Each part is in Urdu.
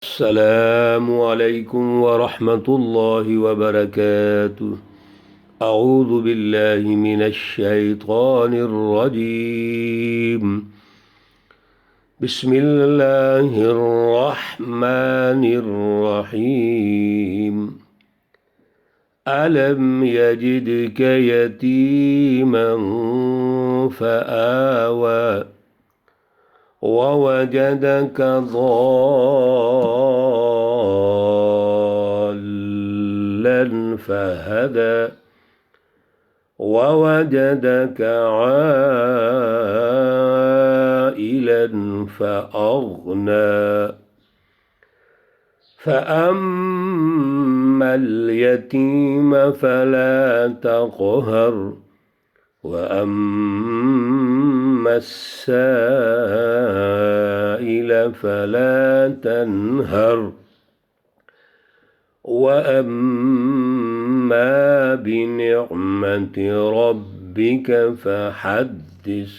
السلام علیکم ورحمۃ اللہ وبرکاتہ۔ اعوذ باللہ من الشیطان الرجیم۔ بسم اللہ الرحمن الرحیم۔ ألم يجدك يتيما فآوى ووجدك ضالا فهدى ووجدك عائلا فأغنى فأما اليتيم فلا تقهر وأما السائل فلا تنهر وأما بنعمة ربك فحدث۔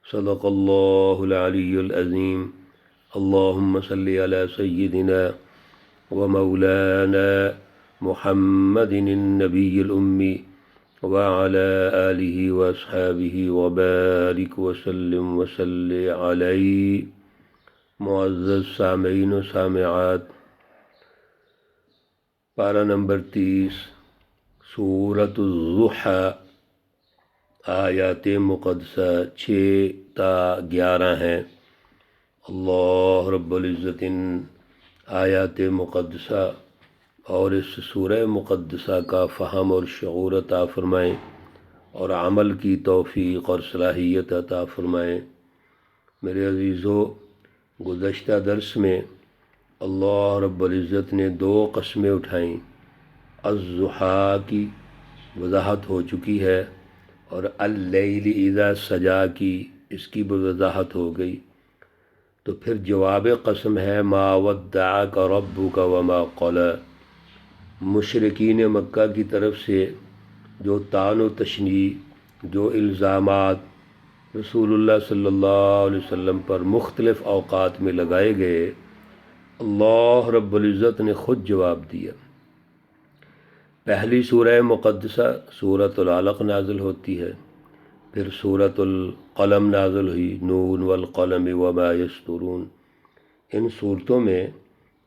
صدق اللہ العلی العظیم۔ اللہم صلی علی سیدنا ومولانا محمد النبی الأمی وعلى آلہ واصحابہ وبارک وسلم وصلی علیہ۔ معزز سامعین و سامعات، پارہ نمبر 30 سورۃ الضحیٰ، آیات مقدسہ 6 تا 11 ہیں۔ اللہ رب العزت ان آیات مقدسہ اور اس سورہ مقدسہ کا فہم اور شعور عطا فرمائیں اور عمل کی توفیق اور صلاحیت عطا فرمائیں۔ میرے عزیزو، گزشتہ درس میں اللہ رب العزت نے 2 قسمیں اٹھائیں۔ الضحیٰ کی وضاحت ہو چکی ہے اور اللیل اذا سجا کی اس کی بھی وضاحت ہو گئی۔ تو پھر جواب قسم ہے ما ودعک ربک وما قلی۔ مشرکین مکہ کی طرف سے جو طعن و تشنیع، جو الزامات رسول اللہ صلی اللہ علیہ وسلم پر مختلف اوقات میں لگائے گئے، اللہ رب العزت نے خود جواب دیا۔ پہلی سورہ مقدسہ سورۃ العلق نازل ہوتی ہے، پھر سورۃ القلم نازل ہوئی، نون والقلم وما یسطرون۔ ان صورتوں میں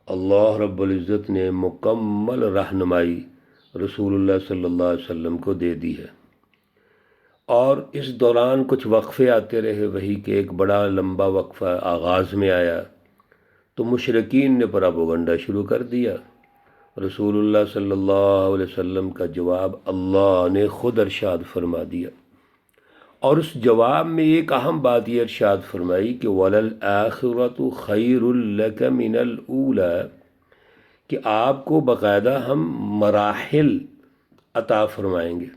اللہ رب العزت نے مکمل رہنمائی رسول اللہ صلی اللہ علیہ وسلم کو دے دی ہے، اور اس دوران کچھ وقفے آتے رہے وہی کہ ایک بڑا لمبا وقفہ آغاز میں آیا تو مشرکین نے پراپیگنڈا شروع کر دیا۔ رسول اللہ صلی اللہ علیہ وسلم کا جواب اللہ نے خود ارشاد فرما دیا، اور اس جواب میں ایک اہم بات یہ ارشاد فرمائی کہ وَلَلْآخِرَةُ خَيْرٌ لَكَ مِنَ الْأُولَى، کہ آپ کو باقاعدہ ہم مراحل عطا فرمائیں گے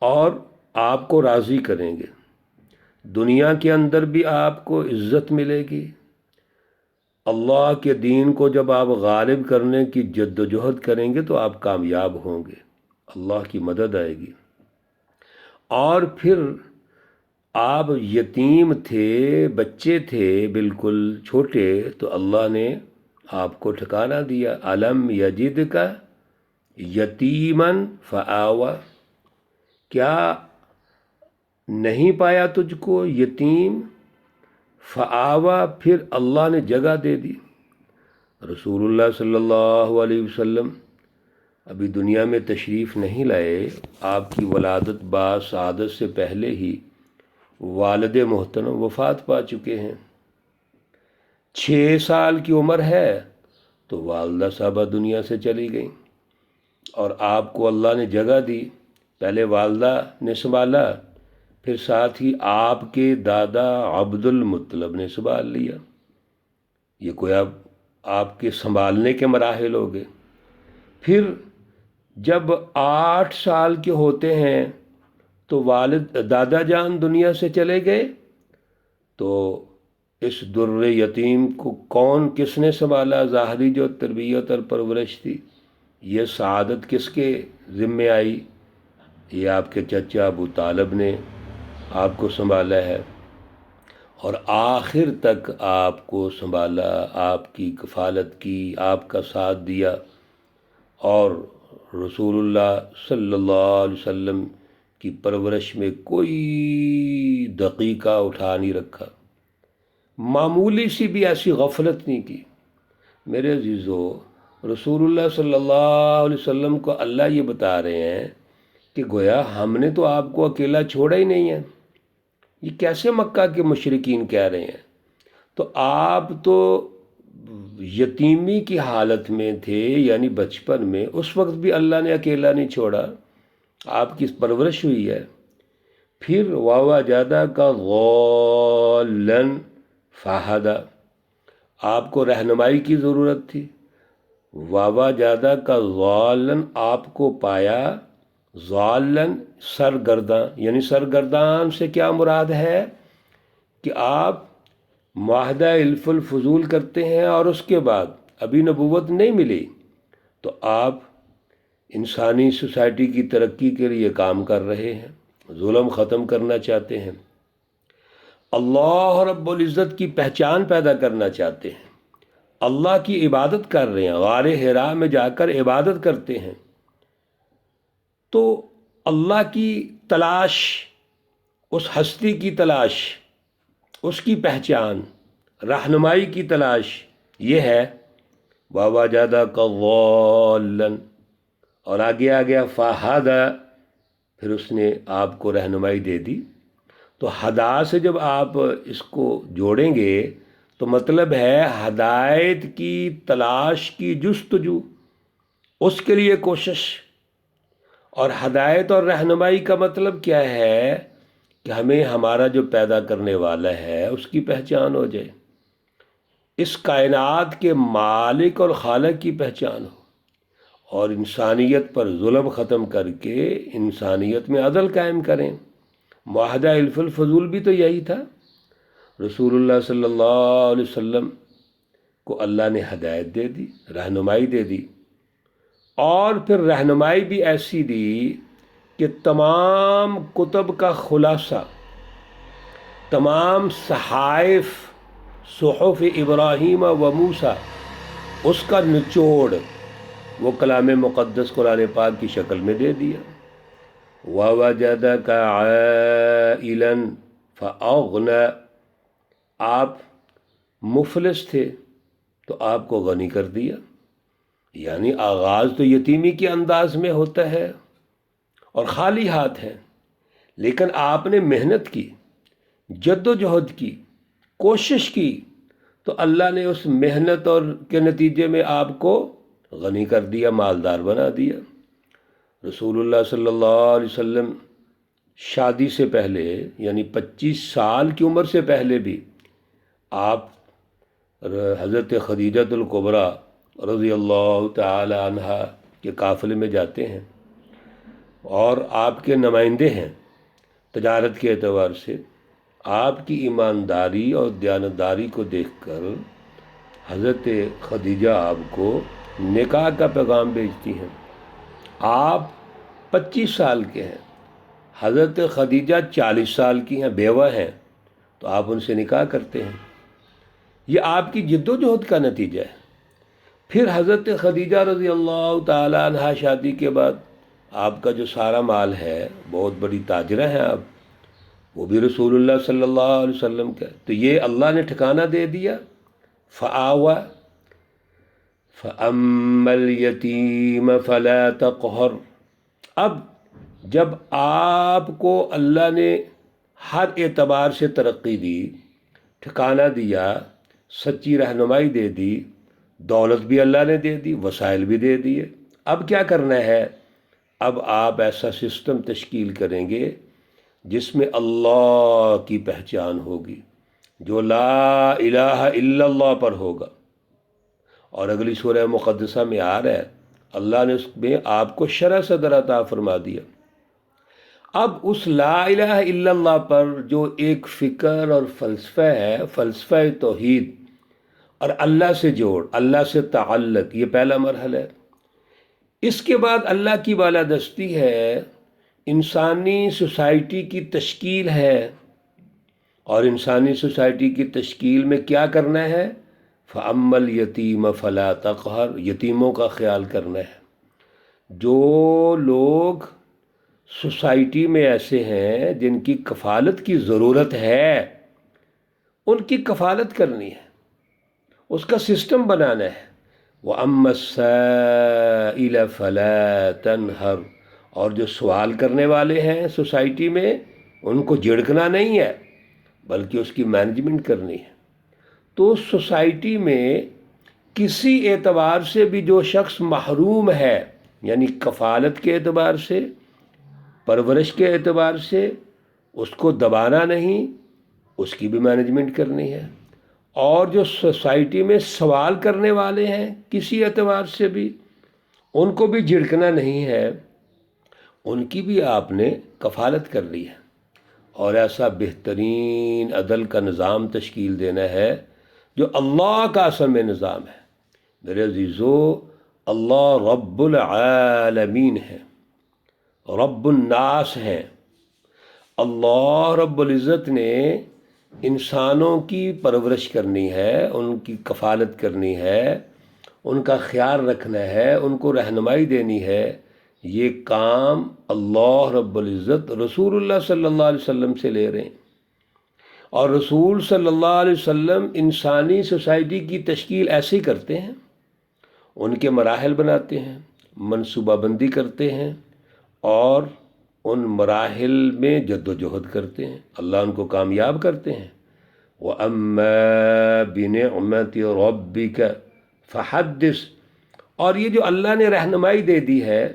اور آپ کو راضی کریں گے۔ دنیا کے اندر بھی آپ کو عزت ملے گی، اللہ کے دین کو جب آپ غالب کرنے کی جد و جہد کریں گے تو آپ کامیاب ہوں گے، اللہ کی مدد آئے گی۔ اور پھر آپ یتیم تھے، بچے تھے بالکل چھوٹے، تو اللہ نے آپ کو ٹھکانہ دیا۔ الم یجدک یتیما فآوی، کیا نہیں پایا تجھ کو یتیم؟ فآوی، پھر اللہ نے جگہ دے دی۔ رسول اللہ صلی اللہ علیہ وسلم ابھی دنیا میں تشریف نہیں لائے، آپ کی ولادت سعادت سے پہلے ہی والد محترم وفات پا چکے ہیں۔ 6 سال کی عمر ہے تو والدہ صاحبہ دنیا سے چلی گئیں، اور آپ کو اللہ نے جگہ دی۔ پہلے والدہ نے سنبھالا، پھر ساتھ ہی آپ کے دادا عبد المطلب نے سنبھال لیا۔ یہ کوئی آپ کے سنبھالنے کے مراحل ہو گئے۔ پھر جب 8 سال کے ہوتے ہیں تو دادا جان دنیا سے چلے گئے، تو اس در یتیم کو کس نے سنبھالا؟ ظاہری جو تربیت اور پرورش تھی، یہ سعادت کس کے ذمے آئی؟ یہ آپ کے چچا ابو طالب نے آپ کو سنبھالا ہے۔ اور آخر تک آپ کو سنبھالا، آپ کی کفالت کی، آپ کا ساتھ دیا، اور رسول اللہ صلی اللہ علیہ وسلم کی پرورش میں کوئی دقیقہ اٹھا نہیں رکھا، معمولی سی بھی ایسی غفلت نہیں کی۔ میرے عزیزو، رسول اللہ صلی اللہ علیہ وسلم کو اللہ یہ بتا رہے ہیں کہ گویا ہم نے تو آپ کو اکیلا چھوڑا ہی نہیں ہے۔ یہ کیسے مکہ کے مشرکین کہہ رہے ہیں؟ تو آپ تو یتیمی کی حالت میں تھے، یعنی بچپن میں، اس وقت بھی اللہ نے اکیلا نہیں چھوڑا، آپ کی پرورش ہوئی ہے۔ پھر وَوَجَدَكَ ضَالًّا فَهَدَىٰ، آپ کو رہنمائی کی ضرورت تھی۔ وَوَجَدَكَ ضَالًّا، آپ کو پایا، ضالًا سرگرداں، یعنی سرگردان سے کیا مراد ہے کہ آپ معاہدہ الف الفضول کرتے ہیں اور اس کے بعد ابھی نبوت نہیں ملی تو آپ انسانی سوسائٹی کی ترقی کے لیے کام کر رہے ہیں، ظلم ختم کرنا چاہتے ہیں، اللہ رب العزت کی پہچان پیدا کرنا چاہتے ہیں، اللہ کی عبادت کر رہے ہیں، غار حرا میں جا کر عبادت کرتے ہیں۔ تو اللہ کی تلاش، اس ہستی کی تلاش، اس کی پہچان، رہنمائی کی تلاش، یہ ہے وَوَجَدَكَ ضَالًّا، اور آگے آ گیا فَهَدَىٰ، پھر اس نے آپ کو رہنمائی دے دی۔ تو ہدا سے جب آپ اس کو جوڑیں گے تو مطلب ہے ہدایت کی تلاش کی جستجو، اس کے لیے کوشش۔ اور ہدایت اور رہنمائی کا مطلب کیا ہے کہ ہمیں ہمارا جو پیدا کرنے والا ہے اس کی پہچان ہو جائے، اس کائنات کے مالک اور خالق کی پہچان ہو، اور انسانیت پر ظلم ختم کر کے انسانیت میں عدل قائم کریں۔ معاہدہ الف الفضول بھی تو یہی تھا۔ رسول اللہ صلی اللہ علیہ وسلم کو اللہ نے ہدایت دے دی، رہنمائی دے دی، اور پھر رہنمائی بھی ایسی دی کہ تمام کتب کا خلاصہ، تمام صحائف، صحف ابراہیم و موسیٰ، اس کا نچوڑ وہ کلام مقدس قرآن پاک کی شکل میں دے دیا۔ وَوَجَدَكَ عَائِلًا فَأَغْنَىٰ، آپ مفلس تھے تو آپ کو غنی کر دیا، یعنی آغاز تو یتیمی کے انداز میں ہوتا ہے اور خالی ہاتھ ہے، لیکن آپ نے محنت کی، جد و جہد کی، کوشش کی، تو اللہ نے اس محنت اور کے نتیجے میں آپ کو غنی کر دیا، مالدار بنا دیا۔ رسول اللہ صلی اللہ علیہ وسلم شادی سے پہلے، یعنی 25 سال کی عمر سے پہلے بھی آپ حضرت خدیجہ الکبریٰ رضی اللہ تعالی عنہا کے قافلے میں جاتے ہیں، اور آپ کے نمائندے ہیں تجارت کے اعتبار سے۔ آپ کی ایمانداری اور دیانتداری کو دیکھ کر حضرت خدیجہ آپ کو نکاح کا پیغام بھیجتی ہیں۔ آپ 25 سال کے ہیں، حضرت خدیجہ 40 سال کی ہیں، بیوہ ہیں، تو آپ ان سے نکاح کرتے ہیں۔ یہ آپ کی جد و جہد کا نتیجہ ہے۔ پھر حضرت خدیجہ رضی اللہ تعالی عنہا شادی کے بعد آپ کا جو سارا مال ہے، بہت بڑی تاجرہ ہیں آپ، وہ بھی رسول اللہ صلی اللہ علیہ وسلم کا، تو یہ اللہ نے ٹھکانہ دے دیا۔ فَآوَىٰ فَأَمَّا الْيَتِيمَ فَلَا تَقْهَرْ، اب جب آپ کو اللہ نے ہر اعتبار سے ترقی دی، ٹھکانہ دیا، سچی رہنمائی دے دی، دولت بھی اللہ نے دے دی، وسائل بھی دے دیے، اب کیا کرنا ہے؟ اب آپ ایسا سسٹم تشکیل کریں گے جس میں اللہ کی پہچان ہوگی، جو لا الہ الا اللہ پر ہوگا۔ اور اگلی سورہ مقدسہ میں آ رہا ہے، اللہ نے اس میں آپ کو شرح صدر عطا فرما دیا۔ اب اس لا الہ الا اللہ پر جو ایک فکر اور فلسفہ ہے، فلسفہ توحید اور اللہ سے جوڑ، اللہ سے تعلق، یہ پہلا مرحلہ ہے۔ اس کے بعد اللہ کی بالادستی ہے، انسانی سوسائٹی کی تشکیل ہے، اور انسانی سوسائٹی کی تشکیل میں کیا کرنا ہے؟ فَأَمَّا الْيَتِيمَ فَلَا تَقْهَرْ، یتیموں کا خیال کرنا ہے۔ جو لوگ سوسائٹی میں ایسے ہیں جن کی کفالت کی ضرورت ہے، ان کی کفالت کرنی ہے، اس کا سسٹم بنانا ہے۔ وَأَمَّا السَّائِلَ فَلَا تَنْهَرْ، اور جو سوال کرنے والے ہیں سوسائٹی میں، ان کو جھڑکنا نہیں ہے بلکہ اس کی مینجمنٹ کرنی ہے۔ تو سوسائٹی میں کسی اعتبار سے بھی جو شخص محروم ہے، یعنی کفالت کے اعتبار سے، پرورش کے اعتبار سے، اس کو دبانا نہیں، اس کی بھی مینجمنٹ کرنی ہے۔ اور جو سوسائٹی میں سوال کرنے والے ہیں کسی اعتبار سے بھی، ان کو بھی جھڑکنا نہیں ہے، ان کی بھی آپ نے کفالت کر لی ہے۔ اور ایسا بہترین عدل کا نظام تشکیل دینا ہے جو اللہ کا اصل میں نظام ہے۔ میرے عزیزو، اللہ رب العالمین ہے، رب الناس ہیں۔ اللہ رب العزت نے انسانوں کی پرورش کرنی ہے، ان کی کفالت کرنی ہے، ان کا خیال رکھنا ہے، ان کو رہنمائی دینی ہے۔ یہ کام اللہ رب العزت رسول اللہ صلی اللہ علیہ وسلم سے لے رہے ہیں، اور رسول صلی اللہ علیہ وسلم انسانی سوسائٹی کی تشکیل ایسے ہی کرتے ہیں، ان کے مراحل بناتے ہیں، منصوبہ بندی کرتے ہیں، اور ان مراحل میں جد و جہد کرتے ہیں، اللہ ان کو کامیاب کرتے ہیں۔ وَأَمَّا بِنِعْمَةِ رَبِّكَ فَحَدِّثْ، اور یہ جو اللہ نے رہنمائی دے دی ہے،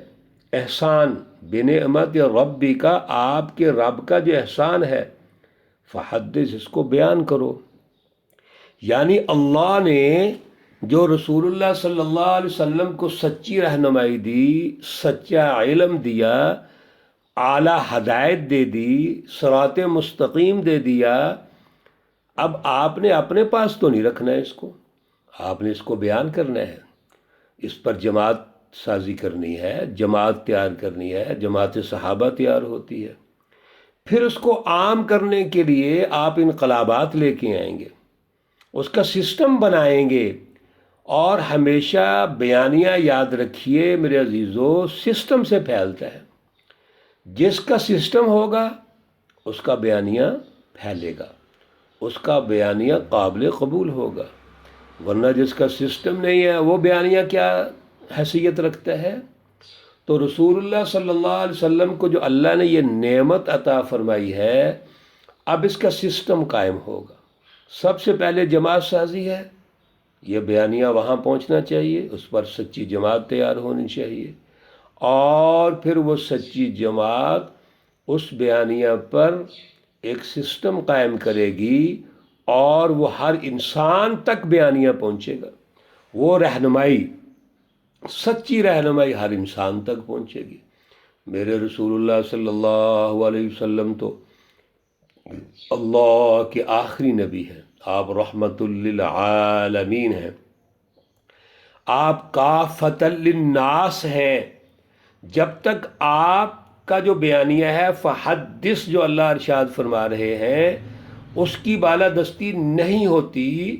احسان، بِنِعْمَةِ رَبِّكَ، آپ کے رب کا جو احسان ہے، فحدث، اس کو بیان کرو۔ یعنی اللہ نے جو رسول اللہ صلی اللہ علیہ وسلم کو سچی رہنمائی دی، سچا علم دیا، اعلیٰ ہدایت دے دی، صراط مستقیم دے دیا، اب آپ نے اپنے پاس تو نہیں رکھنا ہے اس کو، آپ نے اس کو بیان کرنا ہے، اس پر جماعت سازی کرنی ہے، جماعت تیار کرنی ہے، جماعت صحابہ تیار ہوتی ہے۔ پھر اس کو عام کرنے کے لیے آپ انقلابات لے کے آئیں گے، اس کا سسٹم بنائیں گے۔ اور ہمیشہ بیانیہ یاد رکھیے میرے عزیزو، سسٹم سے پھیلتا ہے۔ جس کا سسٹم ہوگا اس کا بیانیہ پھیلے گا، اس کا بیانیہ قابل قبول ہوگا، ورنہ جس کا سسٹم نہیں ہے وہ بیانیہ کیا حیثیت رکھتا ہے؟ تو رسول اللہ صلی اللہ علیہ وسلم کو جو اللہ نے یہ نعمت عطا فرمائی ہے، اب اس کا سسٹم قائم ہوگا۔ سب سے پہلے جماعت سازی ہے، یہ بیانیہ وہاں پہنچنا چاہیے، اس پر سچی جماعت تیار ہونی چاہیے، اور پھر وہ سچی جماعت اس بیانیہ پر ایک سسٹم قائم کرے گی، اور وہ ہر انسان تک بیانیہ پہنچے گا۔ وہ رہنمائی، سچی رہنمائی ہر انسان تک پہنچے گی۔ میرے رسول اللہ صلی اللہ علیہ وسلم تو اللہ کے آخری نبی ہیں، آپ رحمت للعالمین ہیں، آپ کافۃ للناس ہیں۔ جب تک آپ کا جو بیانیہ ہے فحدث، جو اللہ ارشاد فرما رہے ہیں، اس کی بالادستی نہیں ہوتی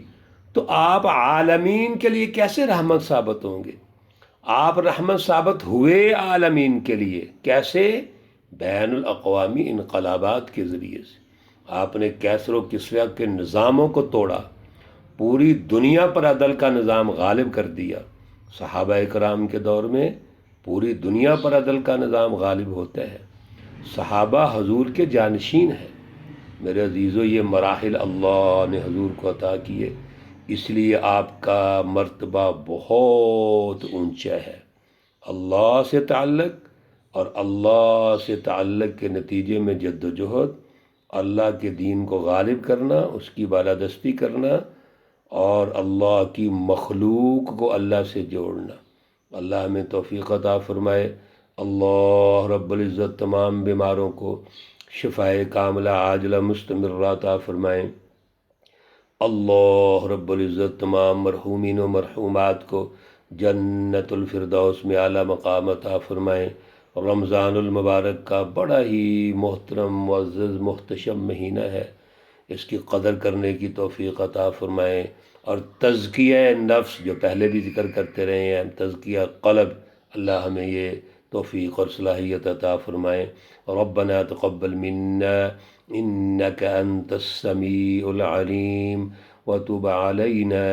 تو آپ عالمین کے لیے کیسے رحمت ثابت ہوں گے؟ آپ رحمت ثابت ہوئے عالمین کے لیے کیسے؟ بین الاقوامی انقلابات کے ذریعے سے۔ آپ نے کیسر و کسریٰ کے نظاموں کو توڑا، پوری دنیا پر عدل کا نظام غالب کر دیا۔ صحابہ کرام کے دور میں پوری دنیا پر عدل کا نظام غالب ہوتا ہے، صحابہ حضور کے جانشین ہیں۔ میرے عزیزو، یہ مراحل اللہ نے حضور کو عطا کیے، اس لیے آپ کا مرتبہ بہت اونچا ہے۔ اللہ سے تعلق، اور اللہ سے تعلق کے نتیجے میں جد و جہد، اللہ کے دین کو غالب کرنا، اس کی بالادستی کرنا، اور اللہ کی مخلوق کو اللہ سے جوڑنا۔ اللہ ہمیں توفیق عطا فرمائے۔ اللہ رب العزت تمام بیماروں کو شفائے کاملہ عاجلہ مستمرہ عطا فرمائیں۔ اللہ رب العزت تمام مرحومین و مرحومات کو جنت الفردوس میں اعلیٰ مقام عطا فرمائیں۔ رمضان المبارک کا بڑا ہی محترم معزز محتشم مہینہ ہے، اس کی قدر کرنے کی توفیق عطا فرمائیں، اور تزکیہ نفس جو پہلے بھی ذکر کرتے رہے ہیں، تزکیہ قلب، اللہ ہمیں یہ توفیق اور صلاحیت عطا فرمائیں۔ ربنا تقبل منا انك انت السميع العليم وتب علينا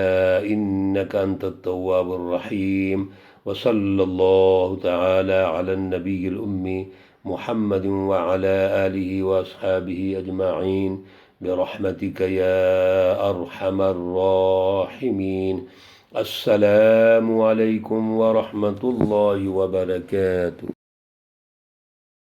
انك انت التواب الرحيم، وصلى الله تعالى على النبي الأمي محمد وعلى آله وأصحابه أجمعين برحمتك يا أرحم الراحمين۔ السلام عليكم ورحمة الله وبركاته۔